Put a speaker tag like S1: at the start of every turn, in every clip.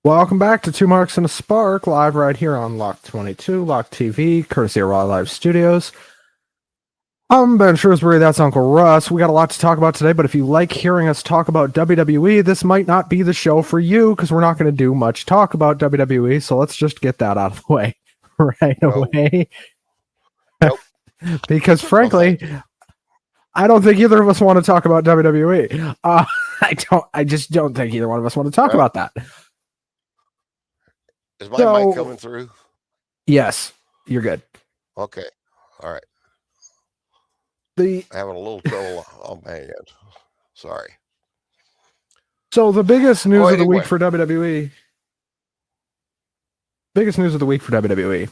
S1: Welcome back to Two Marks and a Spark, live right here on Lock 22, Lock TV, courtesy of Raw Live Studios. I'm Ben Shrewsbury, that's Uncle Russ. We got a lot to talk about today, but if you like hearing us talk about WWE, this might not be the show for you, because we're not going to do much talk about WWE, so let's just get that out of the way away.
S2: Nope.
S1: Because frankly, I don't think either of us want to talk about WWE. I just don't think either one of us want to talk about that.
S2: Is my mic coming through?
S1: Yes, you're good.
S2: Okay. All right.
S1: Having
S2: a little trouble on my end. Sorry.
S1: So the biggest news of the week for WWE,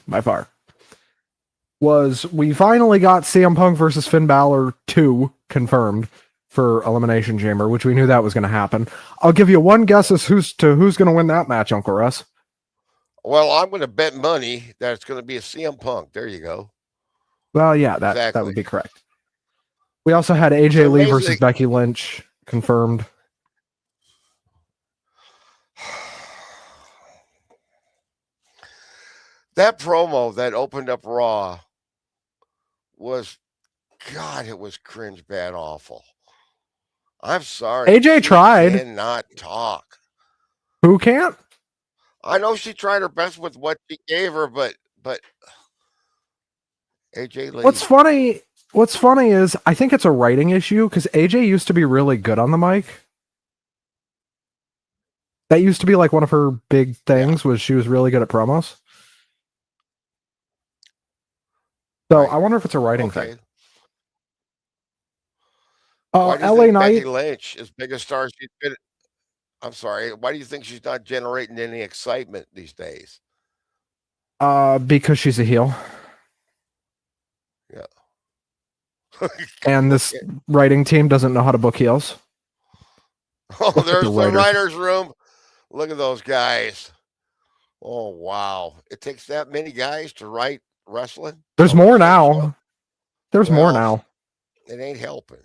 S1: by far, was we finally got CM Punk versus Finn Balor 2 confirmed for Elimination Chamber, which we knew that was going to happen. I'll give you one guess as who's going to win that match, Uncle Russ.
S2: Well, I'm going to bet money that it's going to be a CM Punk. There you go.
S1: Well, yeah, that would be correct. We also had AJ Lee versus Becky Lynch confirmed.
S2: That promo that opened up Raw was, God, it was cringe bad awful. I'm sorry.
S1: AJ tried.
S2: Cannot talk.
S1: Who can't?
S2: I know she tried her best with what she gave her, but AJ Lee.
S1: What's funny is I think it's a writing issue because AJ used to be really good on the mic. That used to be like one of her big things was she was really good at promos. So I wonder if it's a writing thing. LA Knight.
S2: Becky Lynch, as big a star she's been. I'm sorry. Why do you think she's not generating any excitement these days?
S1: Because she's a heel.
S2: Yeah.
S1: And this writing team doesn't know how to book heels.
S2: Oh, there's the writer's room. Look at those guys. Oh, wow. It takes that many guys to write wrestling?
S1: There's more now. There's more now.
S2: It ain't helping.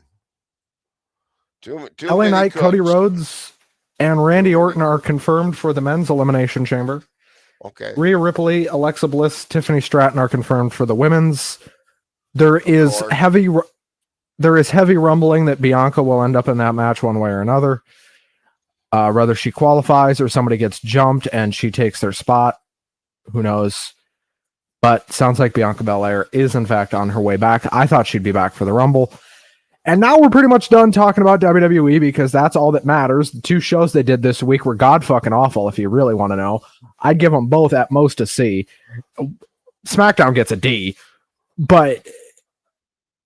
S1: LA Knight, Cody Rhodes, and Randy Orton are confirmed for the men's elimination chamber.
S2: Okay.
S1: Rhea Ripley, Alexa Bliss, Tiffany Stratton are confirmed for the women's. There is heavy rumbling that Bianca will end up in that match one way or another. Whether she qualifies or somebody gets jumped and she takes their spot, who knows? But sounds like Bianca Belair is in fact on her way back. I thought she'd be back for the Rumble. And now we're pretty much done talking about WWE because that's all that matters. The two shows they did this week were god fucking awful, if you really want to know. I'd give them both at most a C. SmackDown gets a D. But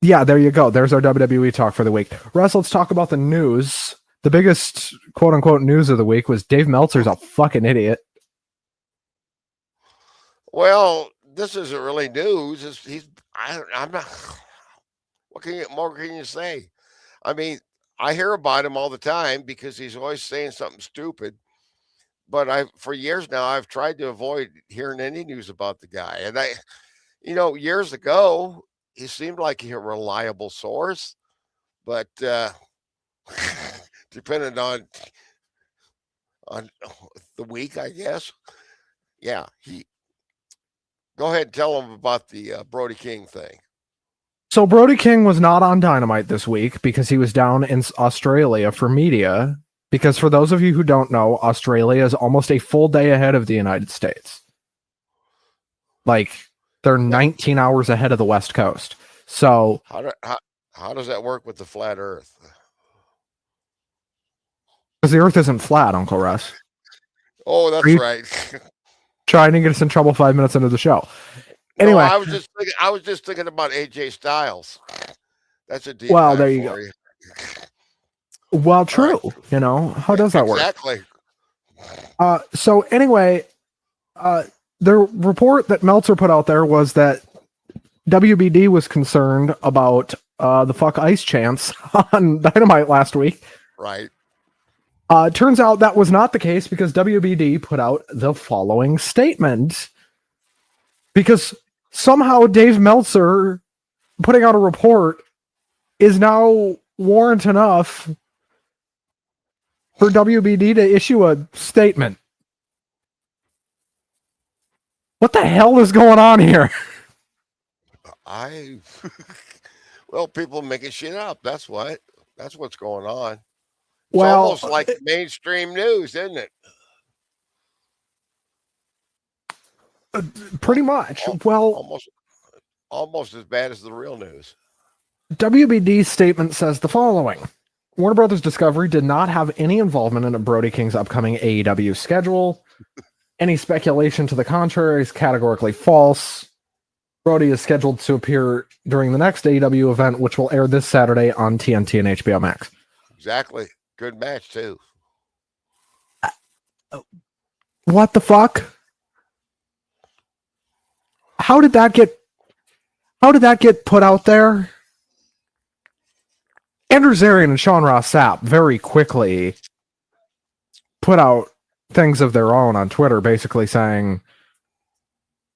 S1: yeah, there you go. There's our WWE talk for the week. Russ, let's talk about the news. The biggest quote unquote news of the week was Dave Meltzer's a fucking idiot.
S2: Well, this isn't really news. I'm not. What more can you say? I mean, I hear about him all the time because he's always saying something stupid. But for years now, I've tried to avoid hearing any news about the guy. And years ago, he seemed like a reliable source. But depending on the week, I guess. Yeah, go ahead and tell him about the Brody King thing.
S1: So Brody King was not on Dynamite this week because he was down in Australia for media. Because for those of you who don't know, Australia is almost a full day ahead of the United States. Like, they're 19 hours ahead of the West Coast. So
S2: how does that work with the flat Earth?
S1: Because the Earth isn't flat, Uncle Russ.
S2: Oh, that's right.
S1: Trying to get us in trouble 5 minutes into the show. Anyway,
S2: no, I was just thinking about AJ Styles. That's a deep.
S1: Well, there you go. Well, true. Right. How does that work?
S2: Exactly.
S1: So anyway, the report that Meltzer put out there was that WBD was concerned about the fuck ice chants on Dynamite last week.
S2: Right.
S1: Turns out that was not the case because WBD put out the following statement. Because somehow Dave Meltzer putting out a report is now warrant enough for WBD to issue a statement. What the hell is going on here?
S2: Well, people making shit up. That's what's going on. It's
S1: Well,
S2: almost like mainstream news, isn't it?
S1: pretty much. Well,
S2: almost as bad as the real news.
S1: WBD's statement says the following. Warner Brothers Discovery did not have any involvement in Brody King's upcoming AEW schedule. Any speculation to the contrary is categorically false. Brody is scheduled to appear during the next AEW event, which will air this Saturday on TNT and HBO Max.
S2: Exactly. Good match, too.
S1: What the fuck? How did that get put out there? Andrew Zarian and Sean Ross Sapp very quickly put out things of their own on Twitter, basically saying,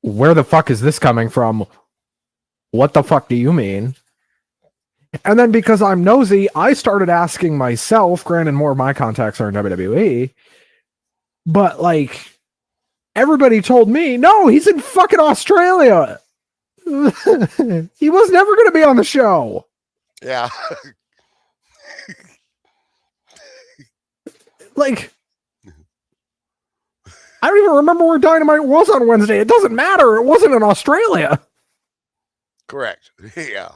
S1: where the fuck is this coming from? What the fuck do you mean? And then because I'm nosy, I started asking myself, granted more of my contacts are in WWE, but like, everybody told me, no, he's in fucking Australia. He was never going to be on the show.
S2: Yeah.
S1: Like, I don't even remember where Dynamite was on Wednesday. It doesn't matter. It wasn't in Australia.
S2: Correct. Yeah.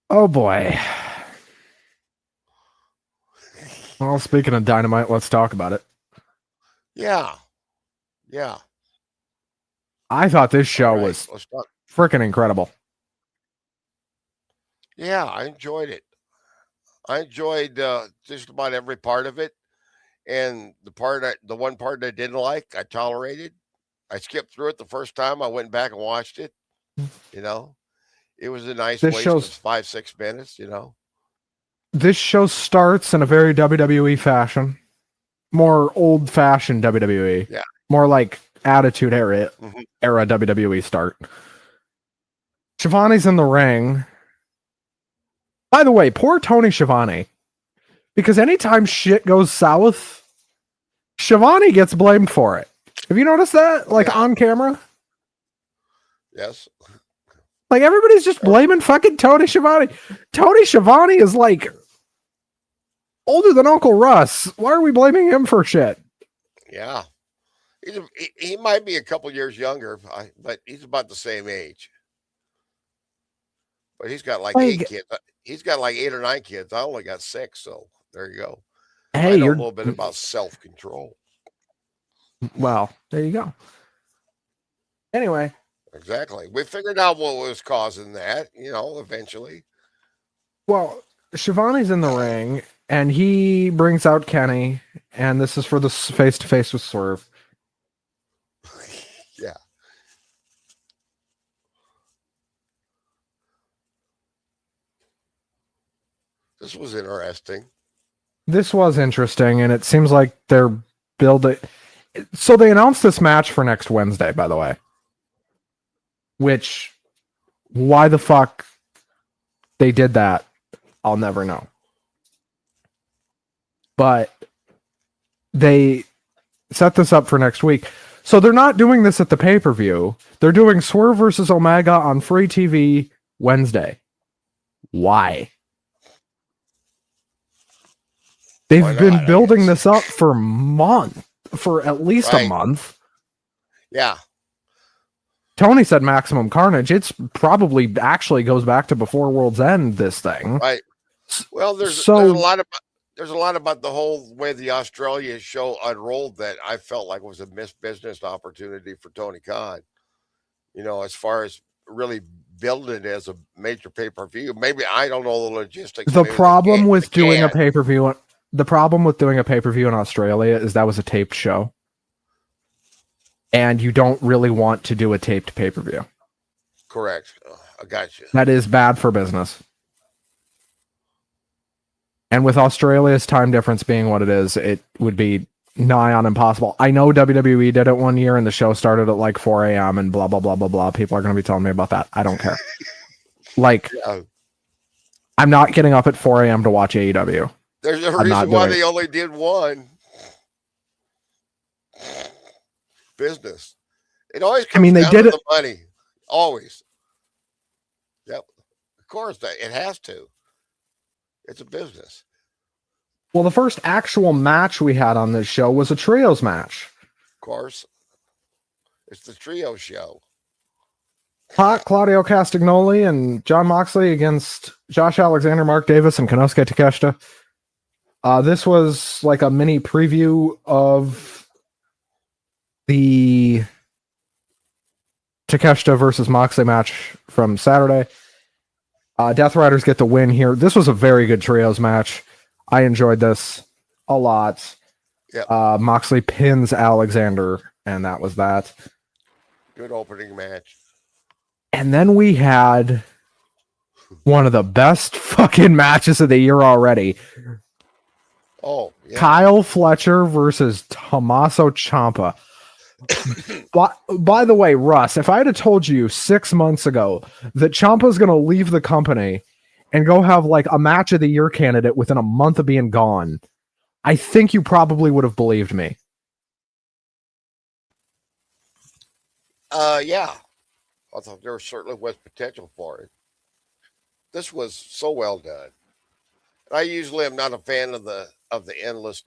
S1: Oh, boy. Well, speaking of Dynamite, let's talk about it.
S2: Yeah. Yeah.
S1: I thought this show was freaking incredible.
S2: Yeah, I enjoyed it. I enjoyed just about every part of it. And the one part I didn't like, I tolerated. I skipped through it the first time. I went back and watched it. You know, it was a nice waste of 5-6 minutes, you know.
S1: This show starts in a very WWE fashion. More old-fashioned WWE.
S2: Yeah.
S1: More like Attitude Era WWE start. Shivani's in the ring. By the way, poor Tony Schiavone. Because anytime shit goes south, Shivani gets blamed for it. Have you noticed that? Like on camera?
S2: Yes.
S1: Like everybody's just blaming fucking Tony Schiavone. Tony Schiavone is like older than Uncle Russ. Why are we blaming him for shit?
S2: Yeah. He might be a couple years younger, but he's about the same age. But he's got like 8 kids. He's got like 8 or 9 kids. I only got 6, so there you go.
S1: Hey,
S2: I know a little bit about self-control.
S1: Well, there you go. Anyway.
S2: Exactly. We figured out what was causing that, you know, eventually.
S1: Well, Shivani's in the ring, and he brings out Kenny, and this is for the face-to-face with Swerve.
S2: Yeah. This was interesting.
S1: This was interesting, and it seems like they're building... So they announced this match for next Wednesday, by the way. Which, why the fuck they did that, I'll never know. But they set this up for next week. So they're not doing this at the pay-per-view. They're doing Swerve versus Omega on free TV Wednesday. Why? They've been building this up for at least a month.
S2: Yeah.
S1: Tony said Maximum Carnage. It's probably actually goes back to before World's End, this thing.
S2: Right. Well, there's a lot about the whole way the Australia show unrolled that I felt like was a missed business opportunity for Tony Khan. You know, as far as really building it as a major pay-per-view. Maybe I don't know the logistics.
S1: The problem with doing a pay-per-view in Australia is that was a taped show. And you don't really want to do a taped pay-per-view.
S2: Correct. I got you.
S1: That is bad for business. And with Australia's time difference being what it is, it would be nigh on impossible. I know WWE did it one year and the show started at like 4 a.m. and blah, blah, blah, blah, blah. People are going to be telling me about that. I don't care. I'm not getting up at 4 a.m. to watch AEW.
S2: There's a reason why they only did one. business. It always comes
S1: I mean, they
S2: down
S1: did
S2: to
S1: it.
S2: the money. Always. Yep. Of course, it has to. It's a business.
S1: Well, the first actual match we had on this show was a trios match.
S2: Of course. It's the trio show.
S1: Pac, Claudio Castagnoli, and John Moxley against Josh Alexander, Mark Davis, and Konosuke Takeshita. This was like a mini preview of the Takeshita versus Moxley match from Saturday. Death Riders get the win here. This was a very good trios match. I enjoyed this a lot.
S2: Yep.
S1: Moxley pins Alexander, and that was that.
S2: Good opening match.
S1: And then we had one of the best fucking matches of the year already.
S2: Oh, yeah.
S1: Kyle Fletcher versus Tommaso Ciampa. By the way, Russ, if I had told you 6 months ago that Ciampa's going to leave the company and go have like a match of the year candidate within a month of being gone, I think you probably would have believed me.
S2: Yeah. I thought there certainly was potential for it. This was so well done. I usually am not a fan of the endless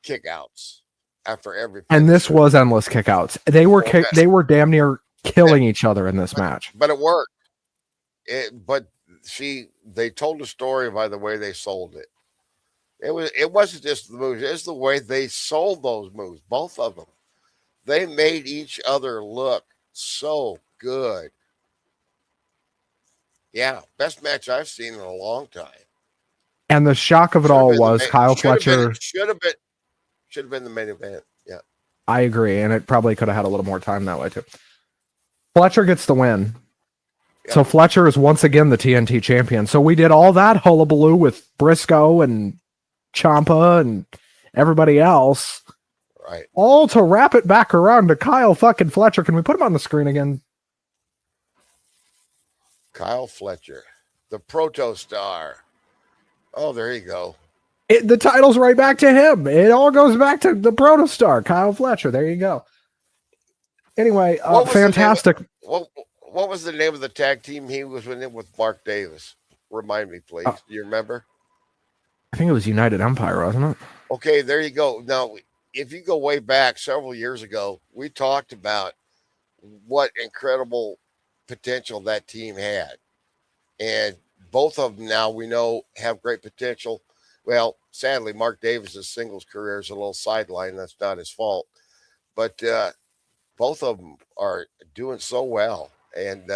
S2: kickouts after every.
S1: And this was endless kickouts. They were damn near killing each other in this match.
S2: But it worked. But they told the story by the way they sold it. It wasn't just the moves, it's the way they sold those moves, both of them. They made each other look so good. Yeah, best match I've seen in a long time.
S1: And the shock of it all was Kyle Fletcher
S2: should have been the main event. Yeah.
S1: I agree, and it probably could have had a little more time that way too. Fletcher gets the win. Yep. So Fletcher is once again the TNT champion. So we did all that hullabaloo with Briscoe and Ciampa and everybody else.
S2: Right.
S1: All to wrap it back around to Kyle fucking Fletcher. Can we put him on the screen again?
S2: Kyle Fletcher, the Proto Star. Oh, there you go.
S1: The title's right back to him. It all goes back to the Proto Star, Kyle Fletcher. There you go. Anyway, fantastic.
S2: What was the name of the tag team he was with Mark Davis? Remind me, please. Do you remember?
S1: I think it was United Empire, wasn't it?
S2: Okay, there you go. Now, if you go way back several years ago, we talked about what incredible potential that team had. And both of them now we know have great potential. Well, sadly, Mark Davis's singles career is a little sidelined. That's not his fault. But both of them are doing so well. And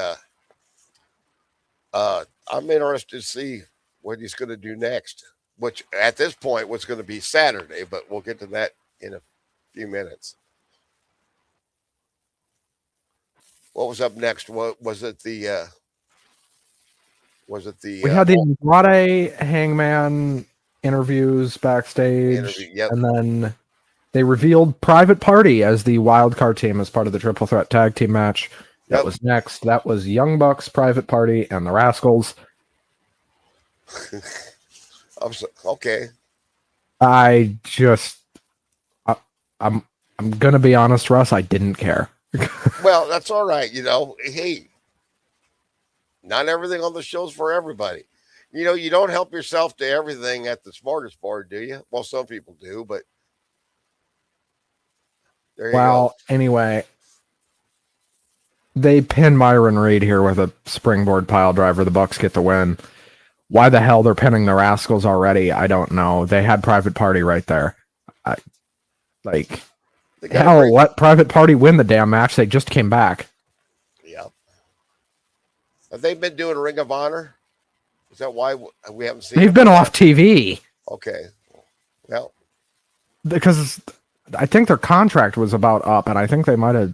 S2: I'm interested to see what he's going to do next, which at this point was going to be Saturday, but we'll get to that in a few minutes. What was up next? What was it? We had
S1: the Andrade Hangman interviews backstage,
S2: yep.
S1: And then they revealed Private Party as the wild card team as part of the Triple Threat Tag Team match. That was next. That was Young Bucks, Private Party, and the Rascals.
S2: Okay.
S1: I'm gonna be honest, Russ. I didn't care.
S2: Well, that's all right. Hey, not everything on the show's for everybody. You don't help yourself to everything at the smorgasbord, do you? Well, some people do, but there you go.
S1: Anyway, they pin Myron Reed here with a springboard pile driver. The Bucks get the win. Why the hell they're pinning the Rascals already? I don't know. They had Private Party right there. Hell, let Private Party win the damn match. They just came back.
S2: Yep. Have they been doing Ring of Honor? Is that why we haven't seen?
S1: They've been off TV.
S2: Okay. Well,
S1: because I think their contract was about up, and I think they might have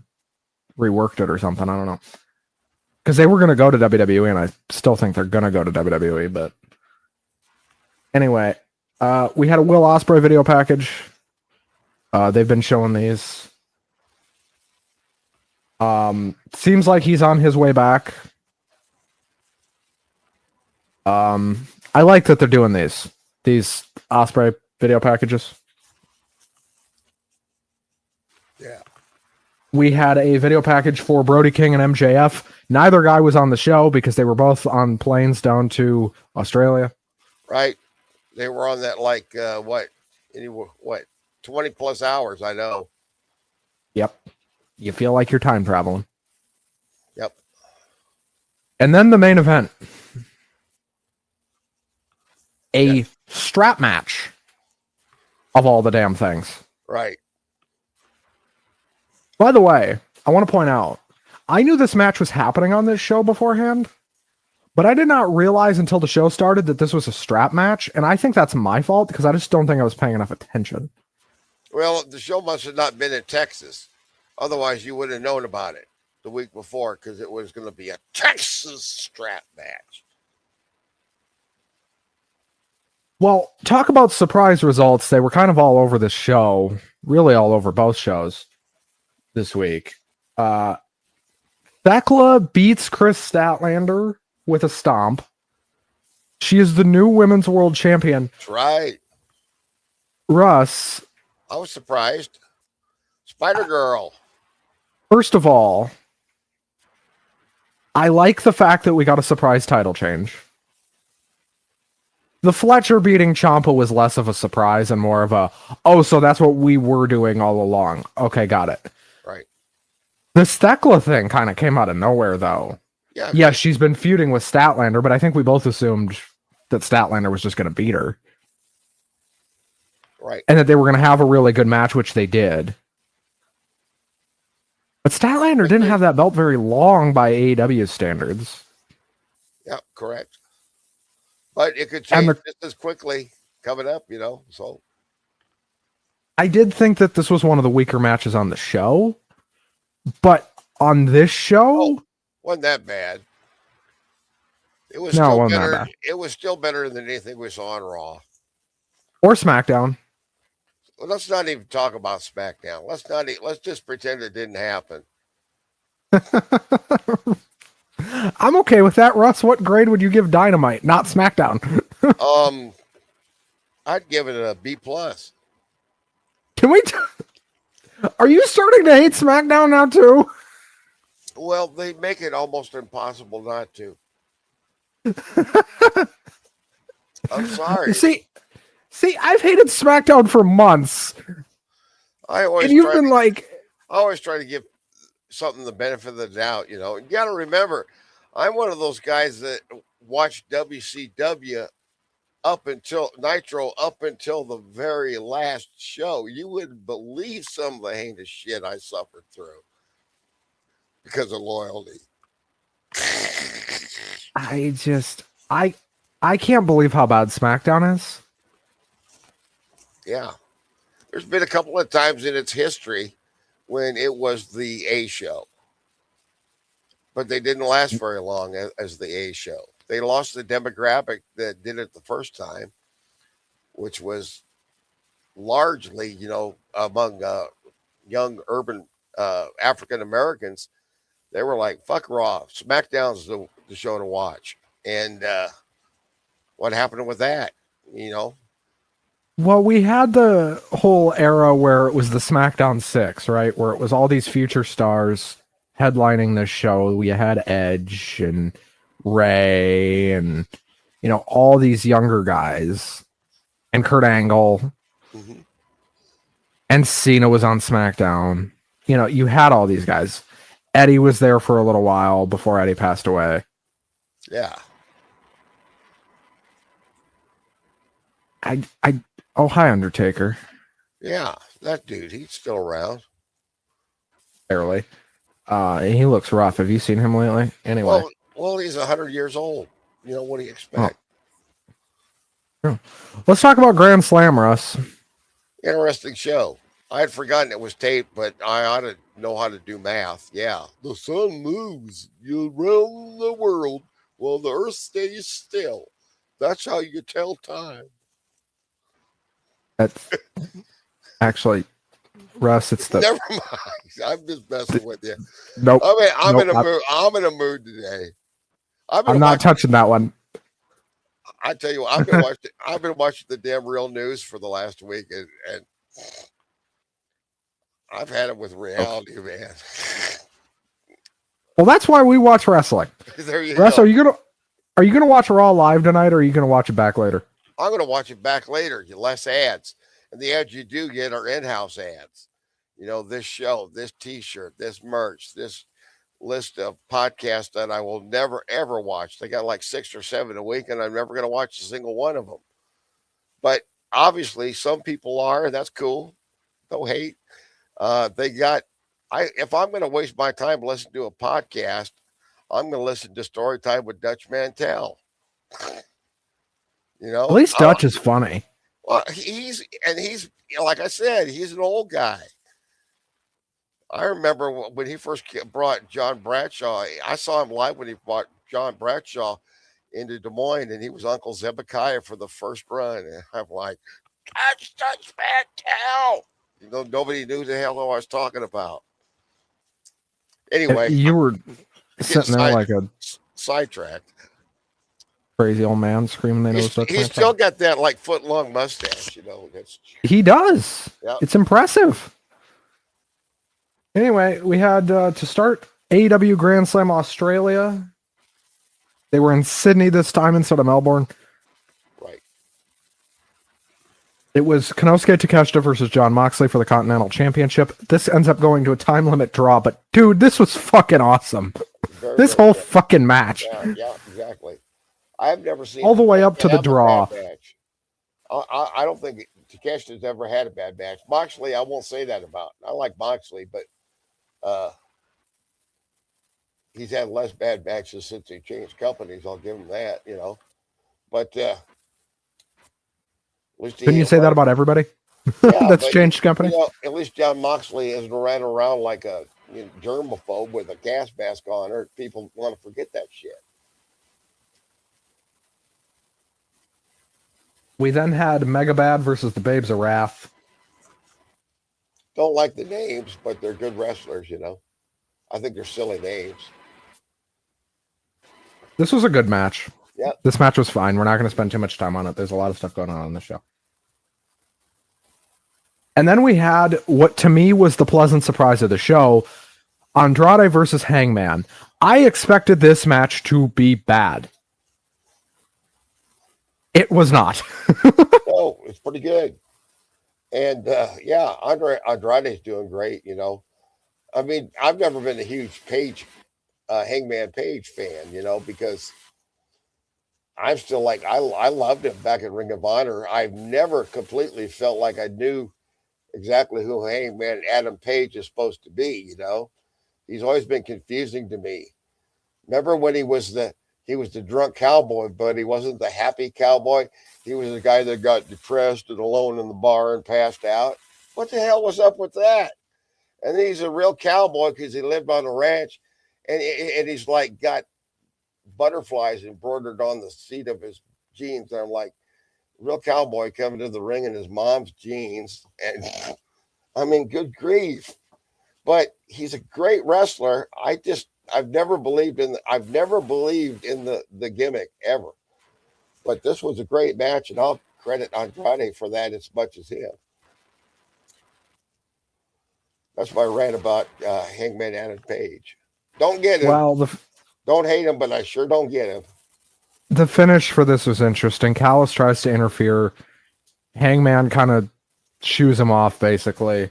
S1: reworked it or something. I don't know. Because they were going to go to WWE, and I still think they're going to go to WWE. But anyway, we had a Will Ospreay video package. They've been showing these. Seems like he's on his way back. I like that they're doing these Ospreay video packages.
S2: Yeah.
S1: we had a video package for Brody King and MJF. Neither guy was on the show because they were both on planes down to Australia.
S2: Right. They were on that 20 plus hours, I know.
S1: Yep. You feel like you're time traveling.
S2: Yep.
S1: And then the main event. A strap match of all the damn things.
S2: Right.
S1: By the way, I want to point out, I knew this match was happening on this show beforehand, but I did not realize until the show started that this was a strap match, and I think that's my fault because I just don't think I was paying enough attention.
S2: Well, the show must have not been in Texas. Otherwise, you would have known about it the week before because it was going to be a Texas strap match.
S1: Well, talk about surprise results. They were kind of all over this show, really all over both shows this week. Thekla beats Chris Statlander with a stomp. She is the new women's world champion.
S2: That's right.
S1: Russ.
S2: I was surprised. Spider Girl.
S1: First of all, I like the fact that we got a surprise title change. The Fletcher beating Ciampa was less of a surprise and more of a, oh, so that's what we were doing all along. Okay, got it.
S2: Right.
S1: The Thekla thing kind of came out of nowhere, though. Yeah, she's been feuding with Statlander, but I think we both assumed that Statlander was just going to beat her.
S2: Right.
S1: And that they were going to have a really good match, which they did. But Statlander didn't have that belt very long by AEW standards.
S2: Yeah, correct. But it could change just as quickly coming up, so.
S1: I did think that this was one of the weaker matches on the show, but on this show...
S2: wasn't that bad. It was better. It was still better than anything we saw on Raw.
S1: Or SmackDown.
S2: Well, let's not even talk about SmackDown. Let's just pretend it didn't happen.
S1: I'm okay with that, Russ. What grade would you give Dynamite, not SmackDown?
S2: I'd give it a B+.
S1: Can we? Are you starting to hate SmackDown now too?
S2: Well, they make it almost impossible not to. I'm sorry.
S1: See, I've hated SmackDown for months.
S2: I always try to give something the benefit of the doubt, You got to remember, I'm one of those guys that watched WCW up until Nitro, up until the very last show. You wouldn't believe some of the heinous shit I suffered through because of loyalty.
S1: I can't believe how bad SmackDown is.
S2: Yeah. There's been a couple of times in its history when it was the A show. But they didn't last very long as the A show. They lost the demographic that did it the first time, which was largely, among young urban African Americans. They were like, fuck Raw. SmackDown's the show to watch. And what happened with that,
S1: Well, we had the whole era where it was the SmackDown 6, right? Where it was all these future stars headlining this show. We had Edge and Ray and, all these younger guys. And Kurt Angle. Mm-hmm. And Cena was on SmackDown. You had all these guys. Eddie was there for a little while before Eddie passed away.
S2: Yeah.
S1: Oh, hi, Undertaker.
S2: Yeah, that dude, he's still around.
S1: Barely. He looks rough. Have you seen him lately? Anyway.
S2: Well, he's 100 years old. What do you expect?
S1: Oh. Let's talk about Grand Slam, Russ.
S2: Interesting show. I had forgotten it was taped, but I ought to know how to do math. Yeah. The sun moves around the world while the earth stays still. That's how you tell time.
S1: That's actually, Russ, it's the...
S2: Never mind. I'm just messing with you.
S1: Nope.
S2: I mean, I'm in a mood today.
S1: I'm not touching that one.
S2: I tell you what, I've been watching the damn real news for the last week, and I've had it with reality, man.
S1: Well, that's why we watch wrestling.
S2: There you
S1: Russ,
S2: go.
S1: are you gonna watch Raw live tonight, or are you gonna watch it back later?
S2: I'm going to watch it back later. Get less ads, and the ads you do get are in-house ads. This show, this T-shirt, this merch, this list of podcasts that I will never ever watch. They got like 6 or 7 a week, and I'm never going to watch a single one of them. But obviously, some people are, and that's cool. No hate. If I'm going to waste my time listening to a podcast, I'm going to listen to Story Time with Dutch Mantel.
S1: At least Dutch is funny.
S2: Well, he's like I said, he's an old guy. I remember when he first brought John Bradshaw. I saw him live when he brought John Bradshaw into Des Moines, and he was Uncle Zebekiah for the first run. And I'm like, that's Dutch Mantel. Nobody knew the hell I was talking about. Anyway,
S1: You were sitting there like a
S2: sidetracked.
S1: Crazy old man screaming they know Dutch
S2: He's
S1: Mantel.
S2: still got that like foot long mustache,
S1: He does.
S2: Yep.
S1: It's impressive. Anyway, we had to start AEW Grand Slam Australia. They were in Sydney this time instead of Melbourne.
S2: Right.
S1: It was Konosuke Takeshita versus Jon Moxley for the Continental Championship. This ends up going to a time limit draw, but dude, this was fucking awesome. This whole fucking match.
S2: Yeah, exactly. I've never seen
S1: all the way up to the draw.
S2: Match. I don't think Takeshita's ever had a bad match. Moxley, I won't say that about. I like Moxley, but he's had less bad matches since he changed companies. I'll give him that, But at least
S1: Couldn't you say that about everybody?
S2: Yeah,
S1: that's changed company.
S2: At least Jon Moxley isn't ran around like a germaphobe with a gas mask on, or people want to forget that shit.
S1: We then had Megabad versus the Babes of Wrath.
S2: Don't like the names, but they're good wrestlers, I think they're silly names.
S1: This was a good match.
S2: Yeah.
S1: This match was fine. We're not going to spend too much time on it. There's a lot of stuff going on this show. And then we had what to me was the pleasant surprise of the show, Andrade versus Hangman. I expected this match to be bad. It was not.
S2: No, it's pretty good. And Andrade's doing great, I mean, I've never been a huge Hangman Page fan, because I'm still like, I loved him back in Ring of Honor. I've never completely felt like I knew exactly who Hangman Adam Page is supposed to be, He's always been confusing to me. Remember when he was the drunk cowboy, but he wasn't the happy cowboy. He was the guy that got depressed and alone in the bar and passed out. What the hell was up with that? And then he's a real cowboy because he lived on a ranch, and he's like got butterflies embroidered on the seat of his jeans. And I'm like, real cowboy coming to the ring in his mom's jeans. And I mean, good grief. But he's a great wrestler. I've never believed in the gimmick ever. But this was a great match, and I'll credit Andrade for that as much as him. That's my rant about Hangman Adam Page. Don't get him.
S1: Well,
S2: don't hate him, but I sure don't get him.
S1: The finish for this was interesting. Callis tries to interfere. Hangman kind of shoos him off, basically,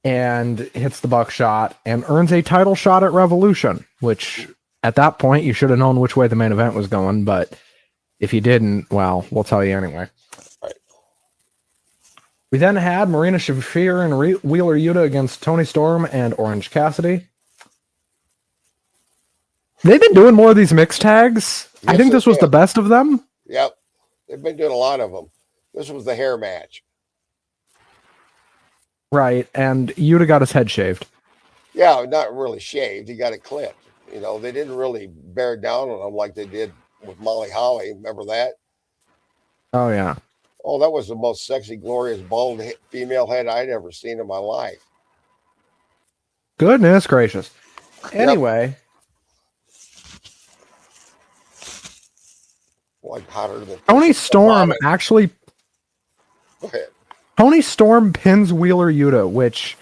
S1: and hits the buckshot and earns a title shot at Revolution, which at that point you should have known which way the main event was going, but if you didn't, well, we'll tell you anyway.
S2: Right.
S1: We then had Marina Shafir and Wheeler Yuta against Toni Storm and Orange Cassidy. They've been doing more of these mixed tags. Yes, I think this was the best of them.
S2: Yep. They've been doing a lot of them. This was the hair match.
S1: Right, and Yuta got his head shaved.
S2: Yeah, not really shaved. He got it clipped. They didn't really bear down on him like they did with Molly Holly. Remember that?
S1: Oh, yeah.
S2: Oh, that was the most sexy, glorious, bald female head I'd ever seen in my life.
S1: Goodness gracious. Anyway.
S2: Like hotter than
S1: Toni Storm actually...
S2: Go ahead.
S1: Tony Storm pins Wheeler Yuta, which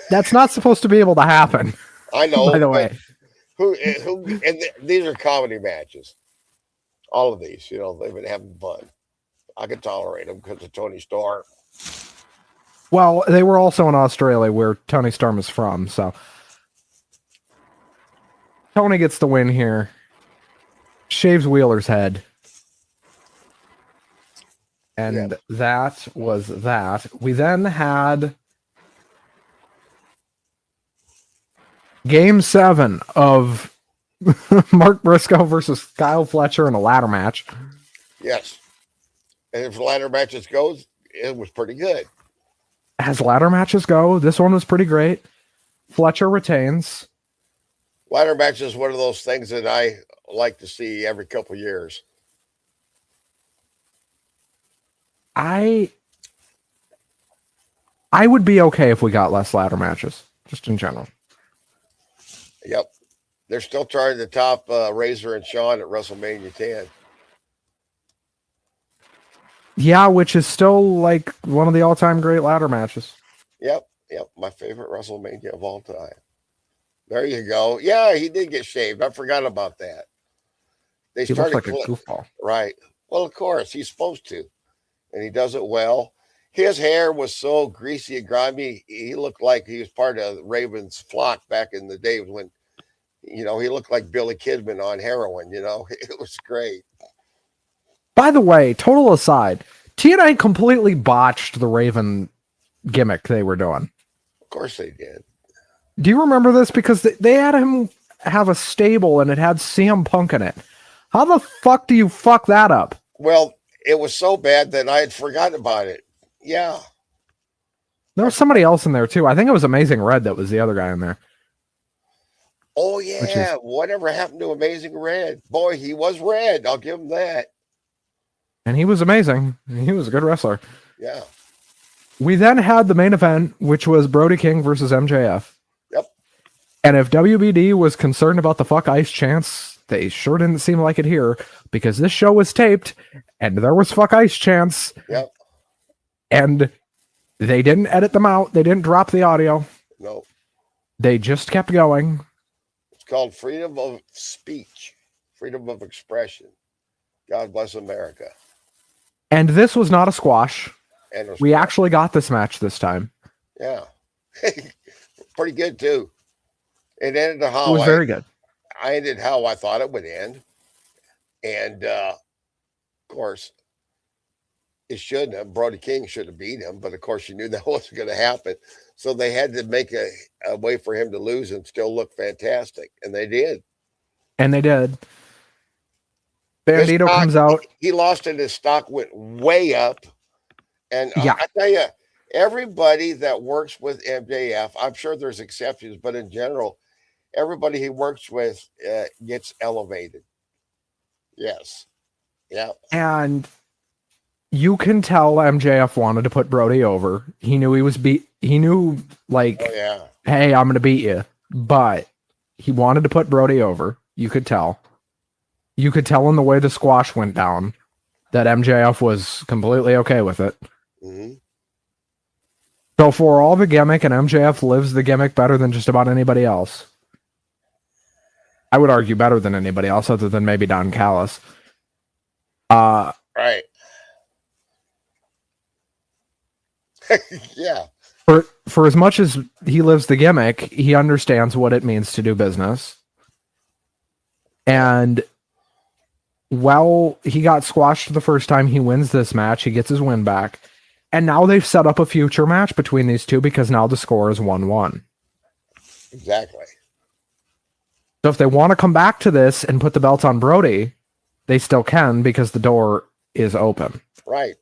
S1: that's not supposed to be able to happen.
S2: I know.
S1: By the way,
S2: these are comedy matches. All of these, they've been having fun. I can tolerate them because of Tony Storm.
S1: Well, they were also in Australia where Tony Storm is from, so Tony gets the win here. Shaves Wheeler's head. And that was that. We then had Game 7 of Mark Briscoe versus Kyle Fletcher in a ladder match.
S2: Yes. And if ladder matches goes, it was pretty good.
S1: As ladder matches go, this one was pretty great. Fletcher retains.
S2: Ladder match is one of those things that I like to see every couple years.
S1: I would be okay if we got less ladder matches, just in general.
S2: Yep. They're still trying to top Razor and Shawn at WrestleMania 10.
S1: Yeah, which is still like one of the all-time great ladder matches.
S2: Yep. My favorite WrestleMania of all time. There you go. Yeah, he did get shaved. I forgot about that.
S1: He looks like a goofball.
S2: Right. Well, of course, he's supposed to. And he does it well. His hair was so greasy and grimy. He looked like he was part of Raven's flock back in the day when, he looked like Billy Kidman on heroin, It was great.
S1: By the way, total aside, TNA completely botched the Raven gimmick they were doing.
S2: Of course they did.
S1: Do you remember this? Because they had him have a stable and it had CM Punk in it. How the fuck do you fuck that up?
S2: Well, it was so bad that I had forgotten about it. Yeah.
S1: There was somebody else in there too. I think it was Amazing Red that was the other guy in there.
S2: Oh, yeah. Whatever happened to Amazing Red? Boy, he was red. I'll give him that.
S1: And he was amazing. He was a good wrestler.
S2: Yeah.
S1: We then had the main event, which was Brody King versus MJF.
S2: Yep.
S1: And if WBD was concerned about the fuck ice chants, they sure didn't seem like it here, because this show was taped and there was fuck ice chants.
S2: Yep.
S1: And they didn't edit them out. They didn't drop the audio.
S2: No.
S1: They just kept going.
S2: It's called freedom of speech, freedom of expression. God bless America.
S1: And this was not a squash.
S2: And
S1: we actually got this match this time.
S2: Yeah. Pretty good, too. It ended how
S1: it was very good.
S2: I ended how I thought it would end. And, of course, it shouldn't have. Brody King should have beat him. But, of course, you knew that wasn't going to happen. So they had to make a way for him to lose and still look fantastic. And they did.
S1: And they did. Bandito comes out.
S2: He lost it. His stock went way up. And I tell you, everybody that works with MJF, I'm sure there's exceptions, but in general, everybody he works with gets elevated. Yes. Yeah.
S1: And you can tell MJF wanted to put Brody over. He knew he was he knew, like, hey, I'm going to beat you. But he wanted to put Brody over. You could tell. You could tell in the way the squash went down that MJF was completely okay with it.
S2: Mm-hmm.
S1: So for all the gimmick, and MJF lives the gimmick better than just about anybody else. I would argue better than anybody else, other than maybe Don Callis.
S2: Right. Yeah.
S1: For as much as he lives the gimmick, he understands what it means to do business. And he got squashed the first time. He wins this match. He gets his win back. And now they've set up a future match between these two because now the score is 1-1.
S2: Exactly.
S1: So if they want to come back to this and put the belt on Brody, they still can because the door is open.
S2: Right.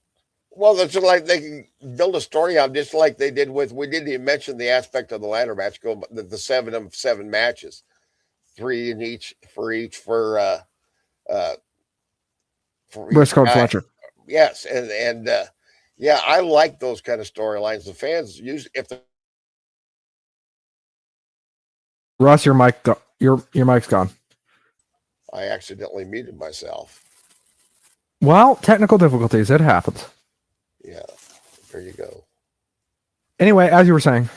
S2: Well, it's like they can build a story out just like they did we didn't even mention the aspect of the ladder match, the 7 of 7 matches, 3 in each for
S1: Briscoe and Fletcher.
S2: Yes. And yeah, I like those kind of storylines. The fans use
S1: Russ, your mic's gone.
S2: I accidentally muted myself.
S1: Well, technical difficulties. It happens.
S2: Yeah. There you go.
S1: Anyway, as you were saying,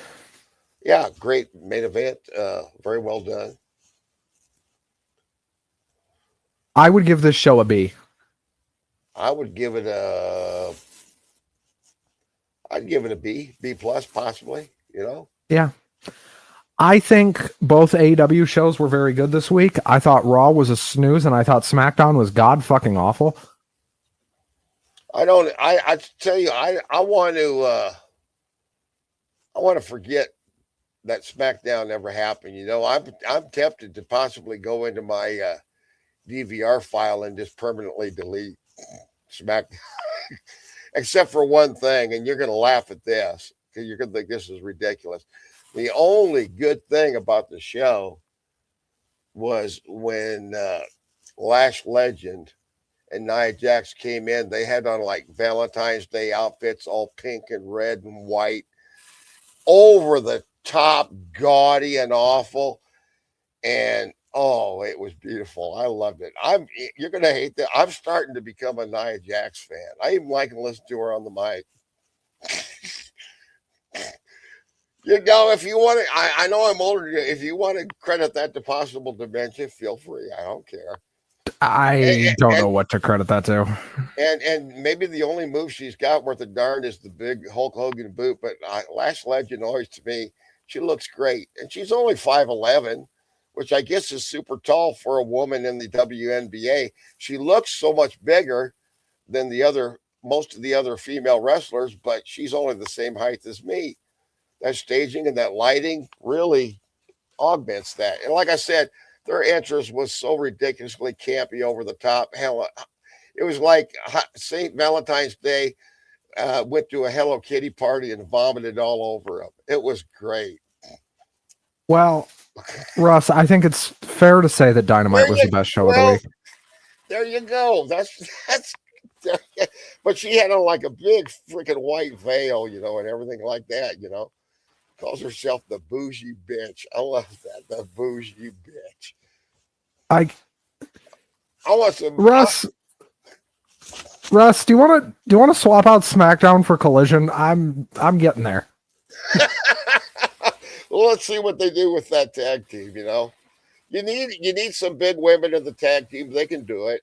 S2: Yeah, great main event. Very well done.
S1: I would give this show a B.
S2: I would give it a. I'd give it a B, B plus, possibly. You know.
S1: Yeah. I think both AEW shows were very good this week. I thought Raw was a snooze, and I thought SmackDown was god fucking awful.
S2: I don't. I tell you, I want to. I want to forget that SmackDown never happened. You know, I'm tempted to possibly go into my DVR file and just permanently delete SmackDown, except for one thing, and you're going to laugh at this because you're going to think this is ridiculous. The only good thing about the show was when Lash Legend and Nia Jax came in. They had on like Valentine's Day outfits, all pink and red and white, over the top, gaudy and awful. And oh, it was beautiful. I loved it. You're gonna hate that. I'm starting to become a Nia Jax fan. I even like to listen to her on the mic. You know, if you want to, I know I'm older than you. If you want to credit that to possible dementia, feel free. I don't care.
S1: I don't know what to credit that to.
S2: And maybe the only move she's got worth a darn is the big Hulk Hogan boot. But Lash Legend always, to me, she looks great. And she's only 5'11", which I guess is super tall for a woman in the WNBA. She looks so much bigger than most of the other female wrestlers, but she's only the same height as me. That staging and that lighting really augments that. And like I said, their entrance was so ridiculously campy, over the top. Hell, it was like St. Valentine's Day went to a Hello Kitty party and vomited all over them. It was great.
S1: Well, Russ, I think it's fair to say that Dynamite was the best show of the week.
S2: There you go. That's. But she had on like a big freaking white veil, you know, and everything like that, you know. Calls herself the bougie bitch. I love that. The bougie bitch. I want some
S1: Russ, do you want to swap out SmackDown for Collision? I'm getting there.
S2: Well, let's see what they do with that tag team, you know. You need some big women in the tag team. They can do it.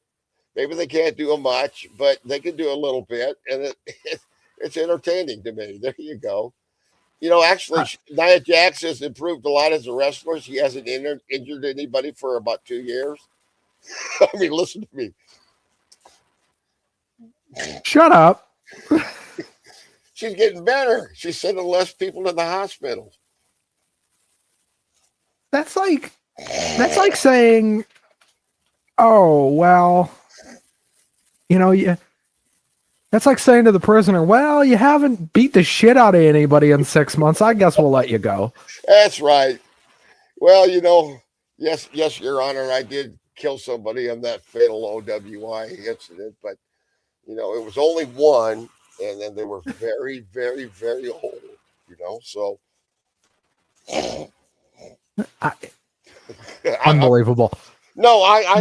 S2: Maybe they can't do much, but they can do a little bit, and it's entertaining to me. There you go. You know, actually, Nia Jax has improved a lot as a wrestler. She hasn't injured anybody for about 2 years. I mean, listen to me.
S1: Shut up.
S2: She's getting better. She's sending less people to the hospital.
S1: That's like saying, oh, well, you know, that's like saying to the prisoner, well, you haven't beat the shit out of anybody in 6 months. I guess we'll let you go.
S2: That's right. Well, you know, yes, Your Honor, I did kill somebody in that fatal OWI incident, but, you know, it was only one, and then they were very, very, very old, you know, so.
S1: Unbelievable.
S2: No, I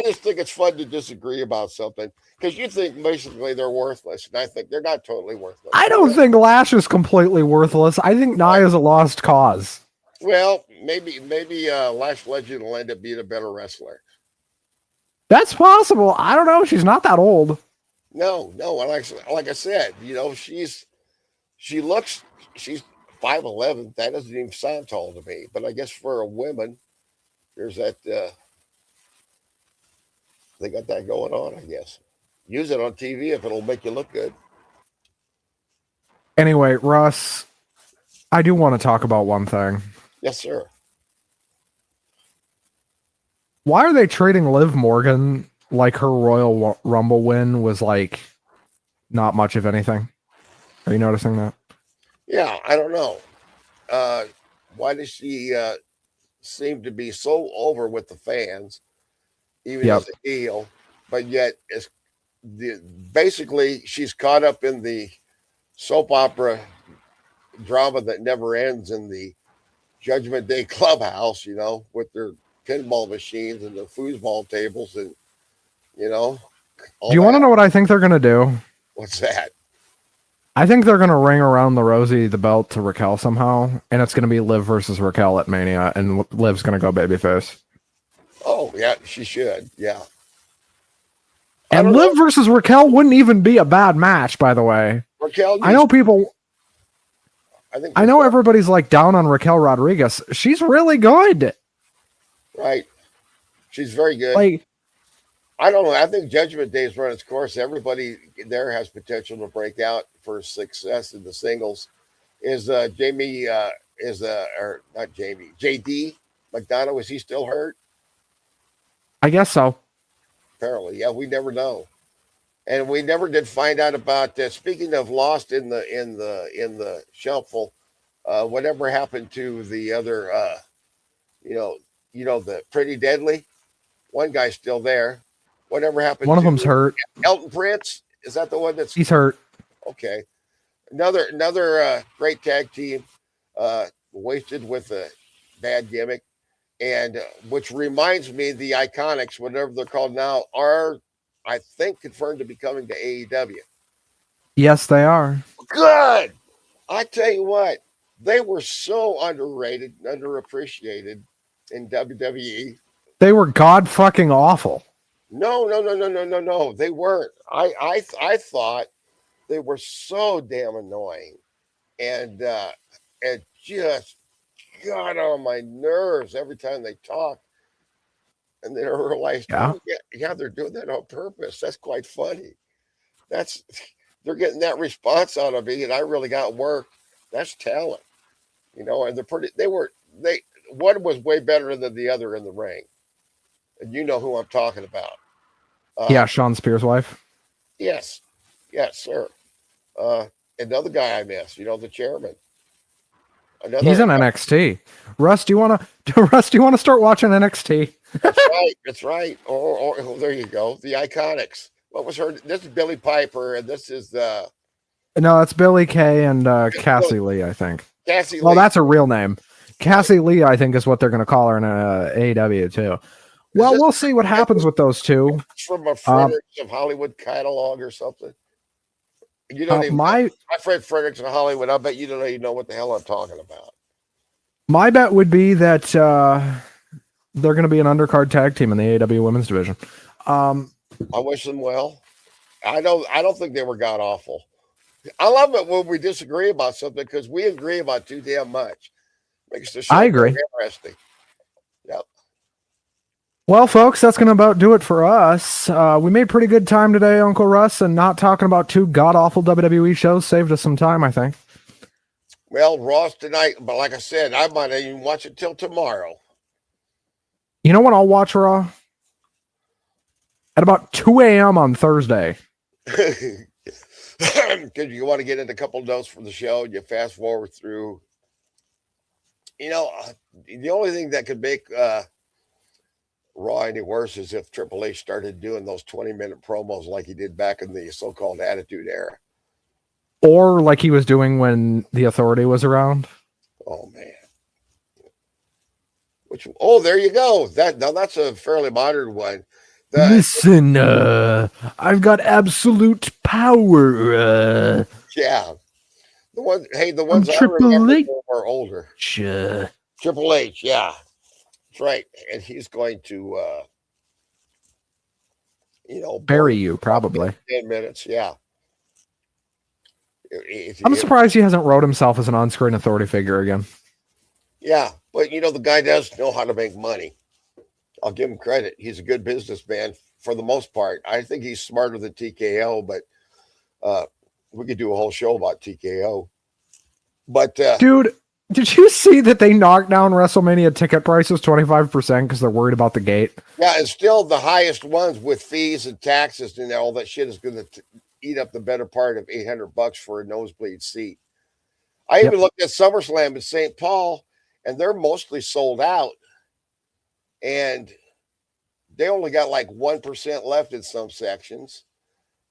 S2: just think it's fun to disagree about something, because you think basically they're worthless, and I think they're not totally worthless.
S1: I don't think Lash is completely worthless. I think Nia is a lost cause.
S2: Well, maybe Lash Legend will end up being a better wrestler.
S1: That's possible. I don't know. She's not that old.
S2: No. Like I said, you know, she's 5'11". That doesn't even sound tall to me, but I guess for a woman, there's that. They got that going on, I guess. Use it on TV if it'll make you look good.
S1: Anyway, Russ, I do want to talk about one thing.
S2: Yes, sir.
S1: Why are they treating Liv Morgan like her Royal Rumble win was like not much of anything? Are you noticing that?
S2: Yeah, I don't know. Why does she seem to be so over with the fans, even as a heel, but yet basically she's caught up in the soap opera drama that never ends in the Judgment Day clubhouse, you know, with their pinball machines and the foosball tables, and you know.
S1: Do you want to know what I think they're going to do?
S2: What's that?
S1: I think they're gonna ring around the belt to Raquel somehow, and it's gonna be Liv versus Raquel at Mania, and Liv's gonna go babyface.
S2: Oh yeah, she should. Yeah. I
S1: And
S2: don't
S1: Liv
S2: know.
S1: versus Raquel wouldn't even be a bad match, by the way.
S2: Raquel
S1: I know
S2: needs.
S1: people.
S2: I think
S1: I know
S2: Raquel.
S1: everybody's like down on Raquel Rodriguez. She's really good.
S2: Right. She's very good.
S1: Like,
S2: I don't know. I think Judgment Day's run its course. Everybody there has potential to break out for success in the singles. Is Jamie or not Jamie? JD McDonough, is he still hurt?
S1: I guess so.
S2: Apparently, yeah. We never know, and we never did find out about. Speaking of lost in the shuffle, whatever happened to the other? You know, the Pretty Deadly. One guy's still there. Whatever happened
S1: One of
S2: to
S1: them's hurt.
S2: Elton Prince? Is that the one that's
S1: He's hurt.
S2: okay? Another great tag team, wasted with a bad gimmick, and which reminds me, the Iconics, whatever they're called now, are I think confirmed to be coming to AEW.
S1: Yes, they are.
S2: Good. I tell you what, they were so underrated, underappreciated in WWE.
S1: They were god fucking awful.
S2: No. They weren't. I thought they were so damn annoying, and it just got on my nerves every time they talked. And then I realized,
S1: Yeah.
S2: oh yeah, they're doing that on purpose. That's quite funny. That's they're getting that response out of me, and I really got work. That's talent, And they're pretty. They one was way better than the other in the ring, and you know who I'm talking about.
S1: Yeah, Sean Spears' wife.
S2: Yes, sir. Another guy I missed, the chairman.
S1: He's in NXT. Russ, do you want to start watching NXT?
S2: That's right. Or there you go. The Iconics. What was her? This is Billy Piper, and this is
S1: No, it's Billy Kay and Cassie Lee, I think.
S2: Cassie Lee.
S1: Well, that's a real name. Cassie Lee, I think, is what they're going to call her in AEW too. Well, we'll see what happens with those two.
S2: From a Fredericks of Hollywood catalog or something. You don't even. I've read Fredericks of Hollywood. I bet you don't even know what the hell I'm talking about.
S1: My bet would be that they're going to be an undercard tag team in the AEW women's division.
S2: I wish them well. I don't think they were god awful. I love it when we disagree about something because we agree about too damn much. Makes the show
S1: agree.
S2: Interesting. Yep.
S1: Well, folks, that's going to about do it for us. We made pretty good time today, Uncle Russ, and not talking about two god-awful WWE shows saved us some time, I think.
S2: Well, Ross tonight, but like I said, I might not even watch it till tomorrow.
S1: You know when I'll watch Raw? At about 2 a.m. on Thursday.
S2: Because you want to get into a couple notes from the show, and you fast forward through. The only thing that could make Raw any worse is if Triple H started doing those 20-minute promos like he did back in the so-called Attitude Era.
S1: Or like he was doing when the Authority was around.
S2: Oh, man. There you go. That's a fairly modern one.
S1: Listen, I've got absolute power.
S2: Yeah. The ones I
S1: Triple
S2: remember
S1: H
S2: are older. Triple H, yeah. That's right. And he's going to,
S1: bury you, probably.
S2: 10 minutes, yeah.
S1: I'm surprised he hasn't wrote himself as an on-screen authority figure again.
S2: Yeah, but the guy does know how to make money. I'll give him credit. He's a good businessman for the most part. I think he's smarter than TKO, but we could do a whole show about TKO. But
S1: dude, did you see that they knocked down WrestleMania ticket prices 25% because they're worried about the gate?
S2: Yeah, and still the highest ones with fees and taxes and all that shit is going to eat up the better part of $800 for a nosebleed seat. I even looked at SummerSlam in St. Paul, and they're mostly sold out. And they only got like 1% left in some sections.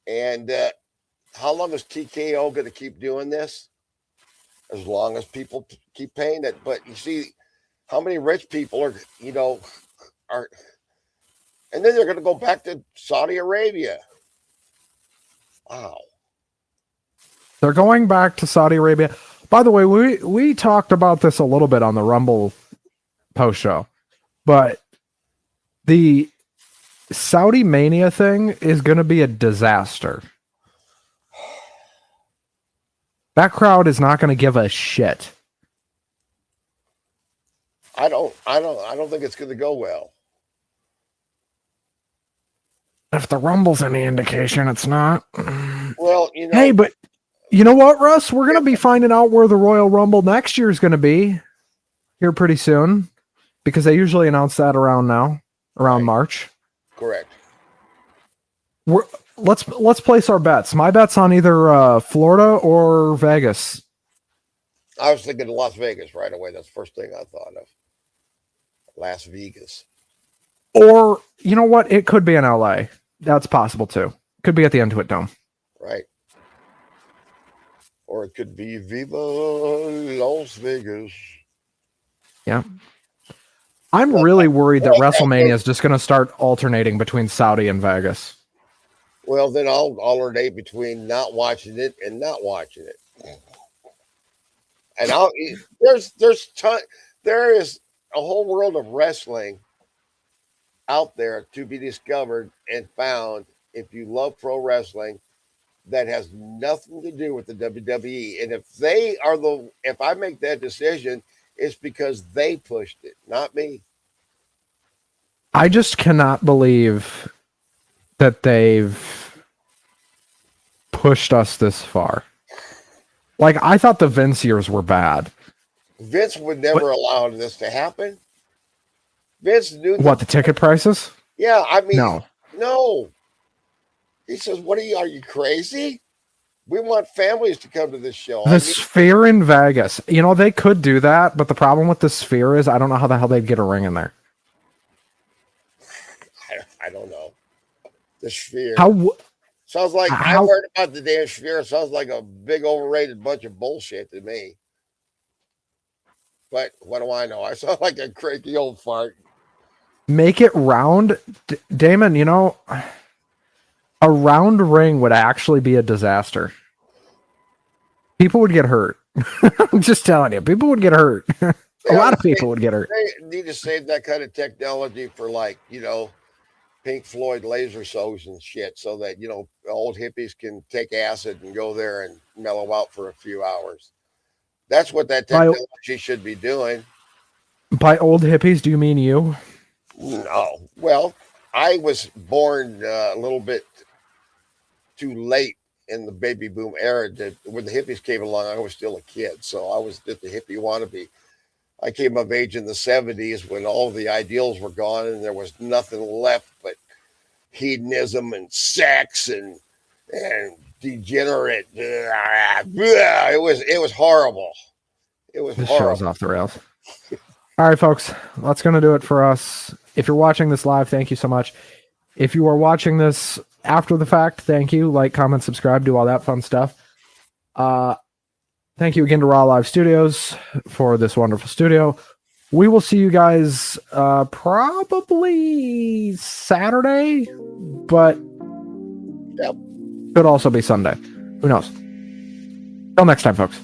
S2: And how long is TKO going to keep doing this? As long as people keep paying it. But you see, how many rich people are, and then they're going to go back to Saudi Arabia. Wow.
S1: They're going back to Saudi Arabia. By the way, we talked about this a little bit on the Rumble post show, but the Saudi Mania thing is going to be a disaster. That crowd is not going to give a shit.
S2: I don't think it's going to go well.
S1: If the Rumble's any indication, it's not.
S2: Well,
S1: Hey, but you know what, Russ? We're going to be finding out where the Royal Rumble next year is going to be here pretty soon, because they usually announce that around March.
S2: Correct.
S1: Let's place our bets. My bet's on either Florida or Vegas.
S2: I was thinking Las Vegas right away. That's the first thing I thought of. Las Vegas.
S1: Or, you know what? It could be in LA. That's possible too. Could be at the Intuit Dome.
S2: Right. Or it could be Viva Las Vegas.
S1: Yeah. I'm really worried that WrestleMania is just going to start alternating between Saudi and Vegas.
S2: Well, then I'll alternate between not watching it and not watching it. And there is a whole world of wrestling out there to be discovered and found if you love pro wrestling that has nothing to do with the WWE. And if I make that decision, it's because they pushed it, not me.
S1: I just cannot believe that they've pushed us this far. Like, I thought the Vince years were bad.
S2: Vince would never allow this to happen. Vince knew
S1: the ticket prices?
S2: Yeah, I mean,
S1: no.
S2: He says, "What are you crazy? We want families to come to this show."
S1: The Sphere in Vegas. You know, they could do that, but the problem with the Sphere is I don't know how the hell they'd get a ring in there.
S2: I don't know. The Sphere. Sounds like I heard about the damn Sphere. It sounds like a big overrated bunch of bullshit to me. But what do I know? I sound like a cranky old fart.
S1: Make it round. Damon, you know, a round ring would actually be a disaster. People would get hurt. I'm just telling you, people would get hurt. A lot of people would get hurt.
S2: They need to save that kind of technology for, like, Pink Floyd laser shows and shit, so that, old hippies can take acid and go there and mellow out for a few hours. That's what that technology should be doing.
S1: By old hippies, do you mean you?
S2: No. Well, I was born a little bit too late in the baby boom era. When the hippies came along, I was still a kid, so I was just a hippie wannabe. I came of age in the 70s when all the ideals were gone and there was nothing left but hedonism and sex and degenerate. It was horrible. It was horrible.
S1: Show's off the rails. All right, folks, that's going to do it for us. If you're watching this live, thank you so much. If you are watching this after the fact, thank you. Like, comment, subscribe, do all that fun stuff. Thank you again to Raw Live Studios for this wonderful studio. We will see you guys probably Saturday, but could also be Sunday. Who knows? Till next time, folks.